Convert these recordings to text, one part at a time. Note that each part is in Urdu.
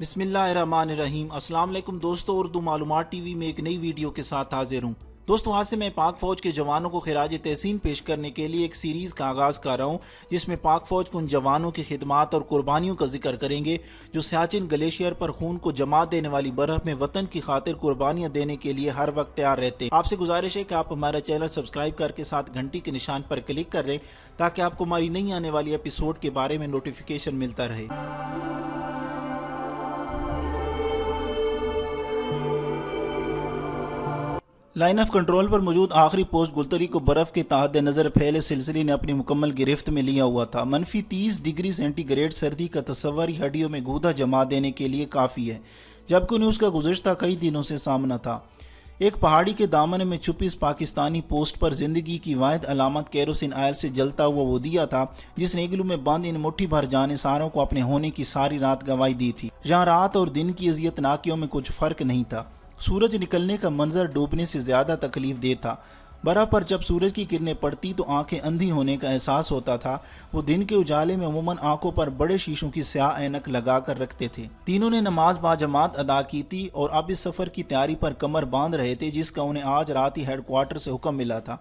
بسم اللہ الرحمن الرحیم۔ السلام علیکم دوستو، اردو معلومات ٹی وی میں ایک نئی ویڈیو کے ساتھ حاضر ہوں۔ دوستو آج سے میں پاک فوج کے جوانوں کو خراج تحسین پیش کرنے کے لیے ایک سیریز کا آغاز کر رہا ہوں، جس میں پاک فوج کے ان جوانوں کی خدمات اور قربانیوں کا ذکر کریں گے جو سیاچن گلیشیئر پر خون کو جما دینے والی برف میں وطن کی خاطر قربانیاں دینے کے لیے ہر وقت تیار رہتے ہیں۔ آپ سے گزارش ہے کہ آپ ہمارا چینل سبسکرائب کر کے ساتھ گھنٹی کے نشان پر کلک کر لیں تاکہ آپ کو ہماری نئی آنے والی ایپیسوڈ کے بارے میں نوٹیفیکیشن ملتا رہے۔ لائن آف کنٹرول پر موجود آخری پوسٹ گلتری کو برف کے تحت نظر پھیلے سلسلے نے اپنی مکمل گرفت میں لیا ہوا تھا۔ -30 ڈگری سینٹی گریڈ سردی کا تصور ہی ہڈیوں میں گودا جما دینے کے لیے کافی ہے، جبکہ انہیں اس کا گزشتہ کئی دنوں سے سامنا تھا۔ ایک پہاڑی کے دامن میں چھپی اس پاکستانی پوسٹ پر زندگی کی واحد علامت کیروسین آئل سے جلتا ہوا وہ دیا تھا جس نے اگلو میں بند ان مٹھی بھر جانثاروں کو اپنے ہونے کی ساری رات گواہی دی تھی۔ جہاں رات اور دن کی اذیت ناکیوں میں کچھ فرق نہیں تھا، سورج نکلنے کا منظر ڈوبنے سے زیادہ تکلیف دہ تھا۔ برف پر جب سورج کی کرنیں پڑتی تو آنکھیں اندھی ہونے کا احساس ہوتا تھا۔ وہ دن کے اجالے میں عموماً آنکھوں پر بڑے شیشوں کی سیاہ اینک لگا کر رکھتے تھے۔ تینوں نے نماز باجماعت ادا کی تھی اور اب اس سفر کی تیاری پر کمر باندھ رہے تھے جس کا انہیں آج رات ہی ہیڈ کوارٹر سے حکم ملا تھا۔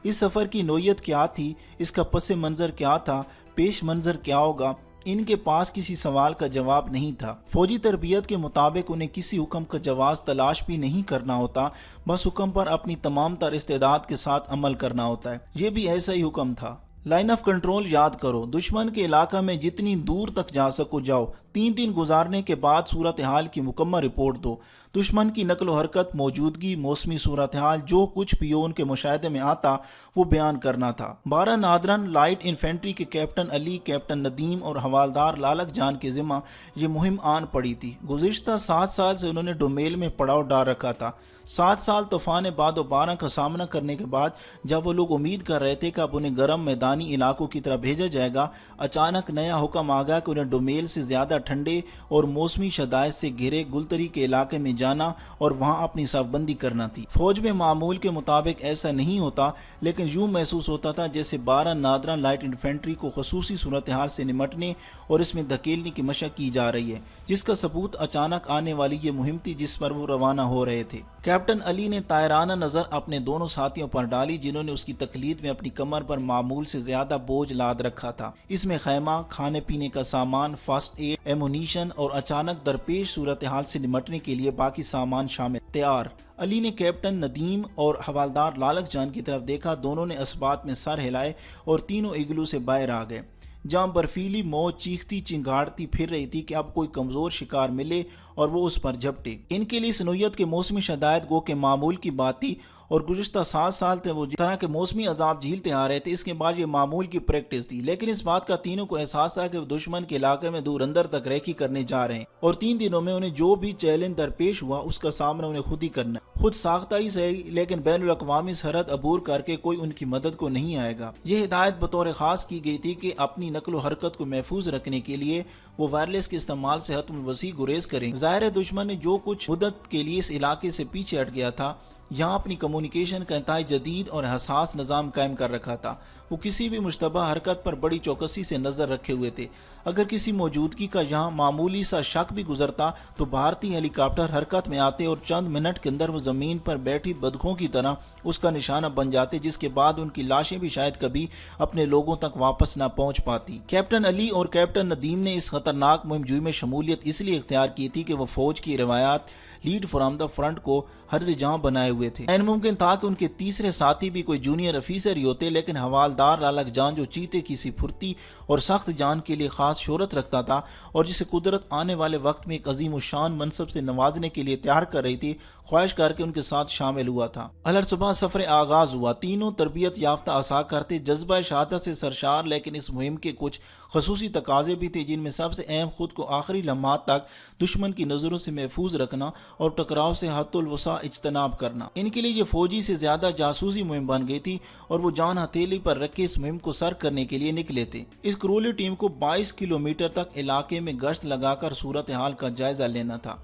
اس سفر کی نوعیت کیا تھی، اس کا پس منظر کیا تھا، پیش منظر کیا ہوگا، ان کے پاس کسی سوال کا جواب نہیں تھا۔ فوجی تربیت کے مطابق انہیں کسی حکم کا جواز تلاش بھی نہیں کرنا ہوتا، بس حکم پر اپنی تمام تر استعداد کے ساتھ عمل کرنا ہوتا ہے۔ یہ بھی ایسا ہی حکم تھا۔ لائن آف کنٹرول یاد کرو، دشمن کے علاقہ میں جتنی دور تک جا سکو جاؤ، 3 دن گزارنے کے بعد صورتحال کی مکمل رپورٹ دو۔ دشمن کی نقل و حرکت، موجودگی، موسمی صورتحال، جو کچھ بھی ان کے مشاہدے میں آتا وہ بیان کرنا تھا۔ 12 نادرن لائٹ انفینٹری کے کیپٹن علی، کیپٹن ندیم اور حوالدار لالک جان کے ذمہ یہ مہم آن پڑی تھی۔ گزشتہ 7 سال سے انہوں نے ڈومیل میں پڑاؤ ڈال رکھا تھا۔ 7 سال طوفان باد و باران کا سامنا کرنے کے بعد جب وہ لوگ امید کر رہے تھے کہ اب انہیں گرم میدانی علاقوں کی طرف بھیجا جائے گا، اچانک نیا حکم آ گیا کہ انہیں ڈومیل سے زیادہ ٹھنڈے اور موسمی شدائد سے گھرے گلتری کے علاقے میں جانا اور وہاں اپنی صف بندی کرنا تھی۔ فوج میں معمول کے مطابق ایسا نہیں ہوتا، لیکن یوں محسوس ہوتا تھا جیسے 12 نادرن لائٹ انفینٹری کو خصوصی صورتحال سے نمٹنے اور اس میں دھکیلنے کی مشق کی جا رہی ہے، جس کا ثبوت اچانک آنے والی یہ مہم تھی جس پر وہ روانہ ہو رہے تھے۔ کیپٹن علی نے طائرانہ نظر اپنے دونوں ساتھیوں پر ڈالی جنہوں نے اس کی تقلید میں اپنی کمر پر معمول سے زیادہ بوجھ لاد رکھا تھا۔ اس میں خیمہ، کھانے پینے کا سامان، فرسٹ ایڈ، ایمونیشن اور اچانک درپیش صورتحال سے نمٹنے کے لیے باقی سامان شامل تیار۔ علی نے کیپٹن ندیم اور حوالدار لالک جان کی طرف دیکھا، دونوں نے اسبات میں سر ہلائے اور تینوں اگلو سے باہر آ گئے۔ جہاں برفیلی موت چیختی چنگاڑتی پھر رہی تھی کہ اب کوئی کمزور شکار ملے اور وہ اس پر جھپٹے۔ ان کے لیے اس نوعیت کے موسمی شدائد گو کہ معمول کی بات تھی اور گزشتہ 7 سال تھے وہ جس طرح کے موسمی عذاب جھیلتے آ رہے تھے، اس کے بعد یہ معمول کی پریکٹس تھی۔ لیکن اس بات کا تینوں کو احساس تھا کہ وہ دشمن کے علاقے میں دور اندر تک ریکی کرنے جا رہے ہیں اور 3 دنوں میں انہیں جو بھی چیلنج درپیش ہوا اس کا سامنا انہیں خود ہی کرنا ہے۔ خود ساختہ ہی صحیح، لیکن بین الاقوامی سرحد عبور کر کے کوئی ان کی مدد کو نہیں آئے گا۔ یہ ہدایت بطور خاص کی گئی تھی کہ اپنی نقل و حرکت کو محفوظ رکھنے کے لیے وہ وائرلیس کے استعمال سے حتم الوسیع گریز کریں۔ ظاہر ہے دشمن نے جو کچھ مدت کے لیے اس علاقے سے پیچھے ہٹ گیا تھا، یہاں اپنی کمیونیکیشن کا انتہائی جدید اور حساس نظام قائم کر رکھا تھا۔ وہ کسی بھی مشتبہ حرکت پر بڑی چوکسی سے نظر رکھے ہوئے تھے۔ اگر کسی موجودگی کا یہاں معمولی سا شک بھی گزرتا تو بھارتی ہیلی کاپٹر حرکت میں آتے اور چند منٹ کے اندر وہ زمین پر بیٹھی بدخوں کی طرح اس کا نشانہ بن جاتے، جس کے بعد ان کی لاشیں بھی شاید کبھی اپنے لوگوں تک واپس نہ پہنچ پاتی۔ کیپٹن علی اور کیپٹن ندیم نے اس خطرناک مہم جوئی میں شمولیت اس لیے اختیار کی تھی کہ وہ فوج کی روایات لیڈ فرام دا فرنٹ کو ہرز جہاں بنائے ہوئے تھے۔ این ممکن تھا کہ ان کے تیسرے ساتھی بھی کوئی جونیئر افیسر ہی ہوتے، لیکن حوالدار لالک جان جو چیتے کی سی پھرتی اور سخت جان کے لیے خاص شہرت رکھتا تھا اور جسے قدرت آنے والے وقت میں ایک عظیم الشان منصب سے نوازنے کے لیے تیار کر رہی تھی، خواہش کر کے ان کے ساتھ شامل ہوا تھا۔ الصبح سفر آغاز ہوا۔ تینوں تربیت یافتہ عسا کرتے، جذبہ شہادت سے سرشار، لیکن اس مہم کے کچھ خصوصی تقاضے بھی تھے جن میں سب سے اہم خود کو آخری لمحات تک دشمن کی نظروں سے محفوظ رکھنا اور ٹکراؤ سے حد الوسع اجتناب کرنا۔ ان کے لیے یہ فوجی سے زیادہ جاسوسی مہم بن گئی تھی اور وہ جان ہتھیلی پر رکھ کے اس مہم کو سر کرنے کے لیے نکلے تھے۔ اس کرولی ٹیم کو 22 کلومیٹر تک علاقے میں گشت لگا کر صورتحال کا جائزہ لینا تھا۔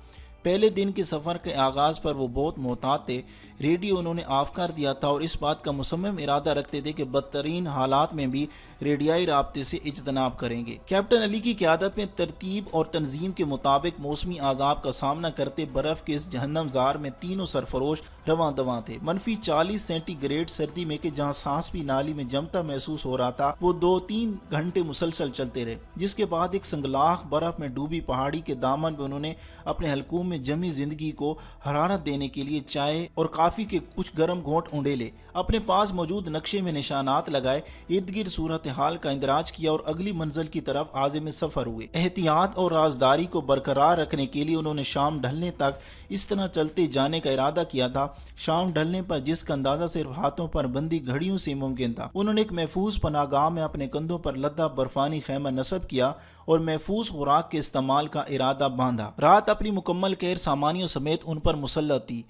پہلے دن کے سفر کے آغاز پر وہ بہت محتاط تھے، ریڈیو انہوں نے آف کر دیا تھا اور اس بات کا مصمم ارادہ رکھتے تھے کہ بدترین حالات میں بھی ریڈیائی رابطے سے اجتناب کریں گے۔ کیپٹن علی کی قیادت میں ترتیب اور تنظیم کے مطابق موسمی عذاب کا سامنا کرتے برف کے اس جہنم زار میں تینوں سرفروش رواں دواں تھے۔ -40 سینٹی گریڈ سردی میں کہ جہاں سانس بھی نالی میں جمتا محسوس ہو رہا تھا، وہ 2-3 گھنٹے مسلسل چلتے رہے، جس کے بعد ایک سنگلاخ برف میں ڈوبی پہاڑی کے دامن میں انہوں نے اپنے حلقوم میں جمی زندگی کو حرارت دینے کے لیے چائے اور کافی کے کچھ گرم گھونٹ اونڈیلے، اپنے پاس موجود نقشے میں نشانات لگائے، ارد گرد صورتحال کا اندراج کیا اور اگلی منزل کی طرف عازم سفر ہوئے۔ احتیاط اور رازداری کو برقرار رکھنے کے لیے انہوں نے شام ڈھلنے تک اس طرح چلتے جانے کا ارادہ کیا تھا، شام ڈھلنے پر جس کا اندازہ صرف ہاتھوں پر بندی گھڑیوں سے ممکن تھا۔ انہوں نے ایک محفوظ پناہ گاہ میں اپنے کندھوں پر لدا برفانی خیمہ نصب کیا اور محفوظ خوراک کے استعمال کا ارادہ باندھا۔ رات اپنی مکمل غیر سامانیوں سمیت ان پر مسلط تھی۔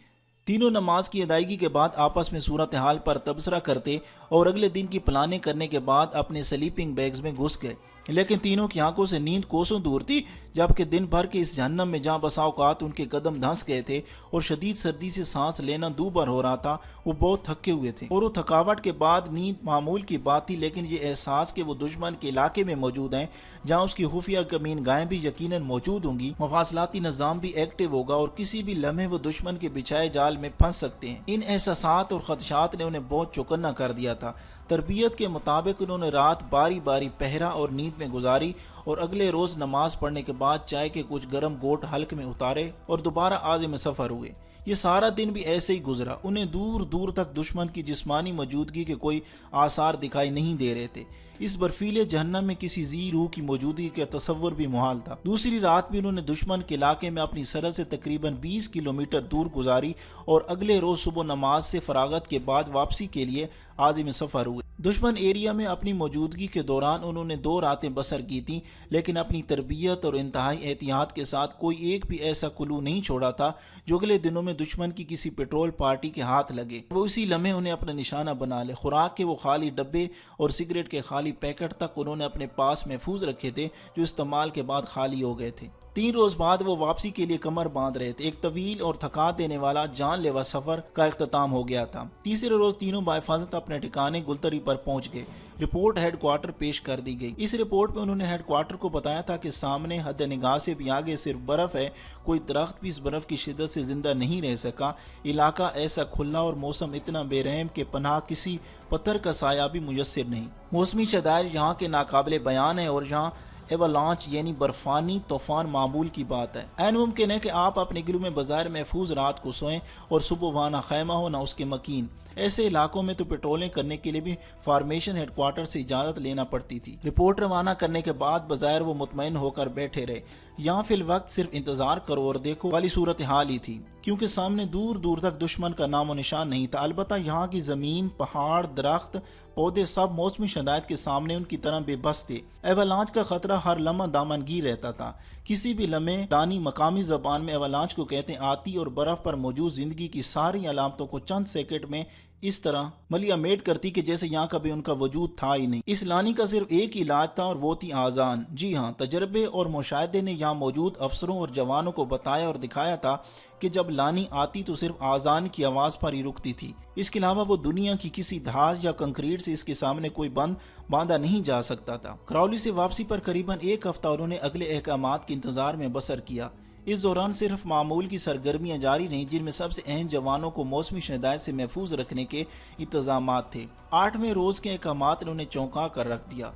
تینوں نماز کی ادائیگی کے بعد آپس میں صورتحال پر تبصرہ کرتے اور اگلے دن کی پلاننگ کرنے کے بعد اپنے سلیپنگ بیگز میں گھس گئے، لیکن تینوں کی آنکھوں سے نیند کوسوں دور تھی، جبکہ دن بھر کے اس جہنم میں جہاں بسا اوقات ان کے قدم دھنس گئے تھے اور شدید سردی سے سانس لینا دوبھر ہو رہا تھا، وہ بہت تھکے ہوئے تھے اور وہ تھکاوٹ کے بعد نیند معمول کی بات تھی، لیکن یہ احساس کہ وہ دشمن کے علاقے میں موجود ہیں جہاں اس کی خفیہ کمین گاہیں بھی یقیناً موجود ہوں گی، مفاصلاتی نظام بھی ایکٹیو ہوگا اور کسی بھی لمحے وہ دشمن کے بچھائے جال میں پھنس سکتے ہیں، ان احساسات اور خدشات نے انہیں بہت چوکنا کر دیا تھا۔ تربیت کے مطابق انہوں نے رات باری باری پہرا اور نیند میں گزاری اور اگلے روز نماز پڑھنے کے بعد چائے کے کچھ گرم گھونٹ حلق میں اتارے اور دوبارہ عازم سفر ہوئے۔ یہ سارا دن بھی ایسے ہی گزرا، انہیں دور دور تک دشمن کی جسمانی موجودگی کے کوئی آثار دکھائی نہیں دے رہے تھے۔ اس برفیلے جہنم میں کسی ذی روح کی موجودگی کا تصور بھی محال تھا۔ دوسری رات بھی انہوں نے دشمن کے علاقے میں اپنی سرحد سے تقریباً 20 کلومیٹر دور گزاری اور اگلے روز صبح نماز سے فراغت کے بعد واپسی کے لیے عازم سفر ہوئے۔ دشمن ایریا میں اپنی موجودگی کے دوران انہوں نے 2 راتیں بسر کی تھیں، لیکن اپنی تربیت اور انتہائی احتیاط کے ساتھ کوئی ایک بھی ایسا کلو نہیں چھوڑا تھا جو اگلے دنوں میں دشمن کی کسی پیٹرول پارٹی کے ہاتھ لگے، وہ اسی لمحے انہیں اپنا نشانہ بنا لے۔ خوراک کے وہ خالی ڈبے اور سگریٹ کے خالی پیکٹ تک انہوں نے اپنے پاس محفوظ رکھے تھے جو استعمال کے بعد خالی ہو گئے تھے۔ 3 روز بعد وہ واپسی کے لیے کمر باندھ رہے تھے۔ ایک طویل اور تھکا دینے والا جان لیوا سفر کا اختتام ہو گیا تھا۔ تیسرے روز تینوں بحفاظت اپنے ٹھکانے گلتری پر پہنچ گئے۔ رپورٹ ہیڈ کوارٹر پیش کر دی گئی۔ اس رپورٹ میں انہوں نے ہیڈ کوارٹر کو بتایا تھا کہ سامنے حد نگاہ سے بھی آگے صرف برف ہے، کوئی درخت بھی اس برف کی شدت سے زندہ نہیں رہ سکا، علاقہ ایسا کھلا اور موسم اتنا بے رحم کہ پناہ کسی پتھر کا سایہ بھی میسر نہیں۔ موسمی شدائد یہاں کے ناقابل بیان ہے اور یہاں ایوالانچ یعنی برفانی طوفان معمول کی بات ہے۔ عین ممکن ہے کہ آپ اپنے گلو میں بظاہر محفوظ رات کو سوئیں اور صبح وہاں نہ خیمہ ہو نہ اس کے مکین۔ ایسے علاقوں میں تو پیٹرولنگ کرنے کے لیے بھی فارمیشن ہیڈ کوارٹر سے اجازت لینا پڑتی تھی۔ رپورٹ روانہ کرنے کے بعد بظاہر وہ مطمئن ہو کر بیٹھے رہے، یہاں فی الوقت صرف انتظار کرو اور دیکھو والی صورتحال ہی تھی، کیونکہ سامنے دور دور تک دشمن کا نام و نشان نہیں تھا۔ البتہ یہاں کی زمین، پہاڑ، درخت، پودے سب موسمی شدائد کے سامنے ان کی طرح بے بس تھے۔ ایوالانچ کا خطرہ ہر لمحہ دامنگیر رہتا تھا۔ کسی بھی لمحے دانی مقامی زبان میں ایوالانچ کو کہتے ہیں آتی اور برف پر موجود زندگی کی ساری علامتوں کو چند سیکنڈ میں اس طرح ملیا میٹ کرتی کہ جیسے یہاں کبھی ان کا وجود تھا ہی نہیں۔ اس لانی کا صرف ایک ہی علاج تھا اور وہ تھی آذان۔ جی ہاں، تجربے اور مشاہدے نے یہاں موجود افسروں اور جوانوں کو بتایا اور دکھایا تھا کہ جب لانی آتی تو صرف آذان کی آواز پر ہی رکتی تھی، اس کے علاوہ وہ دنیا کی کسی دھاس یا کنکریٹ سے اس کے سامنے کوئی باندھا نہیں جا سکتا تھا۔ کراولی سے واپسی پر قریباً 1 ہفتہ انہوں نے اگلے احکامات کے انتظار میں بسر کیا۔ اس دوران صرف معمول کی سرگرمیاں جاری رہیں، جن میں سب سے اہم جوانوں کو موسمی شدائد سے محفوظ رکھنے کے انتظامات تھے۔ 8ویں روز کے احکامات نے انہیں چونکا کر رکھ دیا۔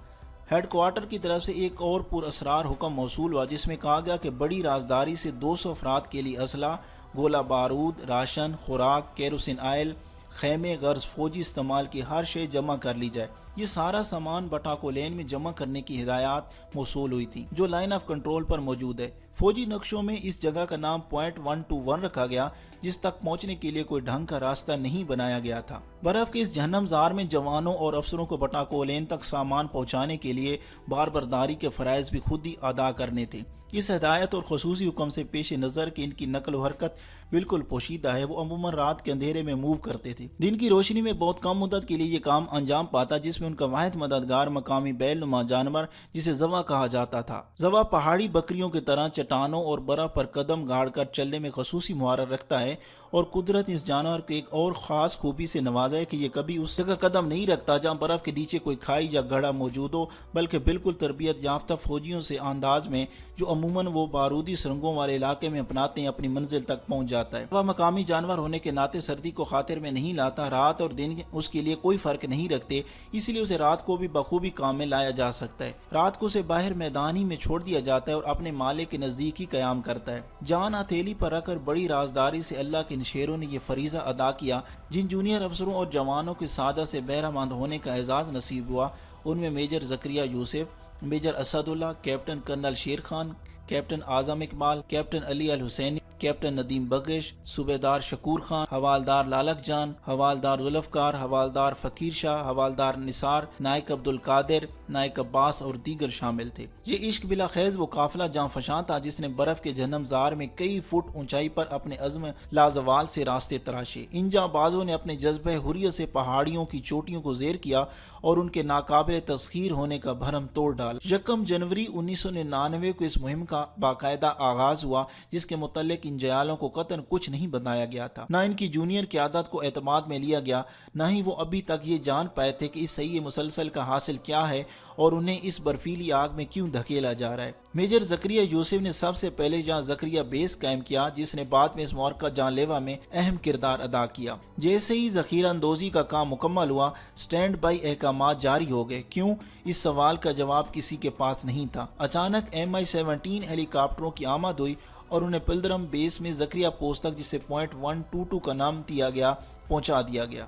ہیڈ کوارٹر کی طرف سے ایک اور پر اسرار حکم موصول ہوا جس میں کہا گیا کہ بڑی رازداری سے 200 افراد کے لیے اسلحہ، گولہ بارود، راشن، خوراک، کیروسین آئل، خیمے غرض فوجی استعمال کی ہر شے جمع کر لی جائے۔ یہ سارا سامان بٹاکو لین میں جمع کرنے کی ہدایات موصول ہوئی تھی جو لائن آف کنٹرول پر موجود ہے۔ فوجی نقشوں میں اس جگہ کا نام پوائنٹ 121 رکھا گیا جس تک پہنچنے کے لیے کوئی ڈھنگ کا راستہ نہیں بنایا گیا تھا۔ برف کے اس جہنم زار میں جوانوں اور افسروں کو بٹاکو لین تک سامان پہنچانے کے لیے باربرداری کے فرائض بھی خود ہی ادا کرنے تھے۔ اس ہدایت اور خصوصی حکم سے پیش نظر کہ ان کی نقل و حرکت بالکل پوشیدہ ہے، وہ عموماً رات کے اندھیرے میں موو کرتے تھے۔ دن کی روشنی میں بہت کم مدت کے لیے یہ کام انجام پاتا جس میں ان کا واحد مددگار مقامی بیل نما جانور جسے زوا کہا جاتا تھا۔ زوا پہاڑی بکریوں کی طرح چٹانوں اور برف پر قدم گاڑ کر چلنے میں خصوصی مہارت رکھتا ہے، اور قدرت اس جانور کو ایک اور خاص خوبی سے نوازا ہے کہ یہ کبھی اس جگہ قدم نہیں رکھتا جہاں برف کے نیچے کوئی کھائی یا گڑھا موجود ہو، بلکہ بالکل تربیت یافتہ فوجیوں سے انداز میں جو عموماً وہ بارودی سرنگوں والے علاقے میں اپناتے ہیں اپنی منزل تک پہنچ جاتا ہے۔ وہ مقامی جانور ہونے کے ناطے سردی کو خاطر میں نہیں لاتا، رات اور دن اس کے لیے کوئی فرق نہیں رکھتے، اس لیے اسے رات کو بھی بخوبی کام میں لایا جا سکتا ہے۔ رات کو اسے باہر میدان ہی میں چھوڑ دیا جاتا ہے اور اپنے مالک کے نزدیک ہی قیام کرتا ہے۔ جان ہتھیلی پر رکھ کر بڑی رازداری سے اللہ کے شیروں نے یہ فریضہ ادا کیا۔ جن جونیئر افسروں اور جوانوں کے سادہ سے بہرہ مند ہونے کا اعزاز نصیب ہوا، ان میں میجر زکریا یوسف، میجر اسد اللہ، captain colonel Sher Khan, captain اعظم اقبال، کیپٹن علی الحسینی، کیپٹن ندیم بخش، صوبیدار شکور خان، حوالدار لالک جان، حوالدار ذوالفقار، حوالدار فقیر شاہ، حوالدار نثار، نائک عبدالقادر، نائک عباس اور دیگر شامل تھے۔ یہ عشق بلا خیز وہ قافلہ جاں فشاں تھا جس نے برف کے جہنم زار میں کئی فٹ اونچائی پر اپنے عزم لازوال سے راستے تراشے۔ ان جاں بازوں نے اپنے جذبہ حریت سے پہاڑیوں کی چوٹیوں کو زیر کیا اور ان کے ناقابل تسخیر ہونے کا بھرم توڑ ڈالا۔ 1 جنوری 1999 کو اس مہم کا باقاعدہ آغاز ہوا، جس کے متعلق ان جیالوں کو قطعاً کچھ نہیں بتایا گیا تھا، نہ ان کی جونیئر قیادت کو اعتماد میں لیا گیا، نہ ہی وہ ابھی تک یہ جان پائے تھے کہ اس صحیح مسلسل کا حاصل کیا ہے اور انہیں اس برفیلی آگ میں کیوں دھکیلا جا رہا ہے۔ میجر زکریا یوسف نے سب سے پہلے جہاں زکریا بیس قائم کیا، جس نے بعد میں اس معرکہ جان لیوا میں اہم کردار ادا کیا۔ جیسے ہی ذخیرہ اندوزی کا کام مکمل ہوا، سٹینڈ بائی احکامات جاری ہو گئے۔ کیوں؟ اس سوال کا جواب کسی کے پاس نہیں تھا۔ اچانک MI-17 ہیلی کاپٹروں کی آمد ہوئی اور انہیں پلدرم بیس میں زکریا پوسٹ تک، جسے پوائنٹ 122 کا نام دیا گیا، پہنچا دیا گیا۔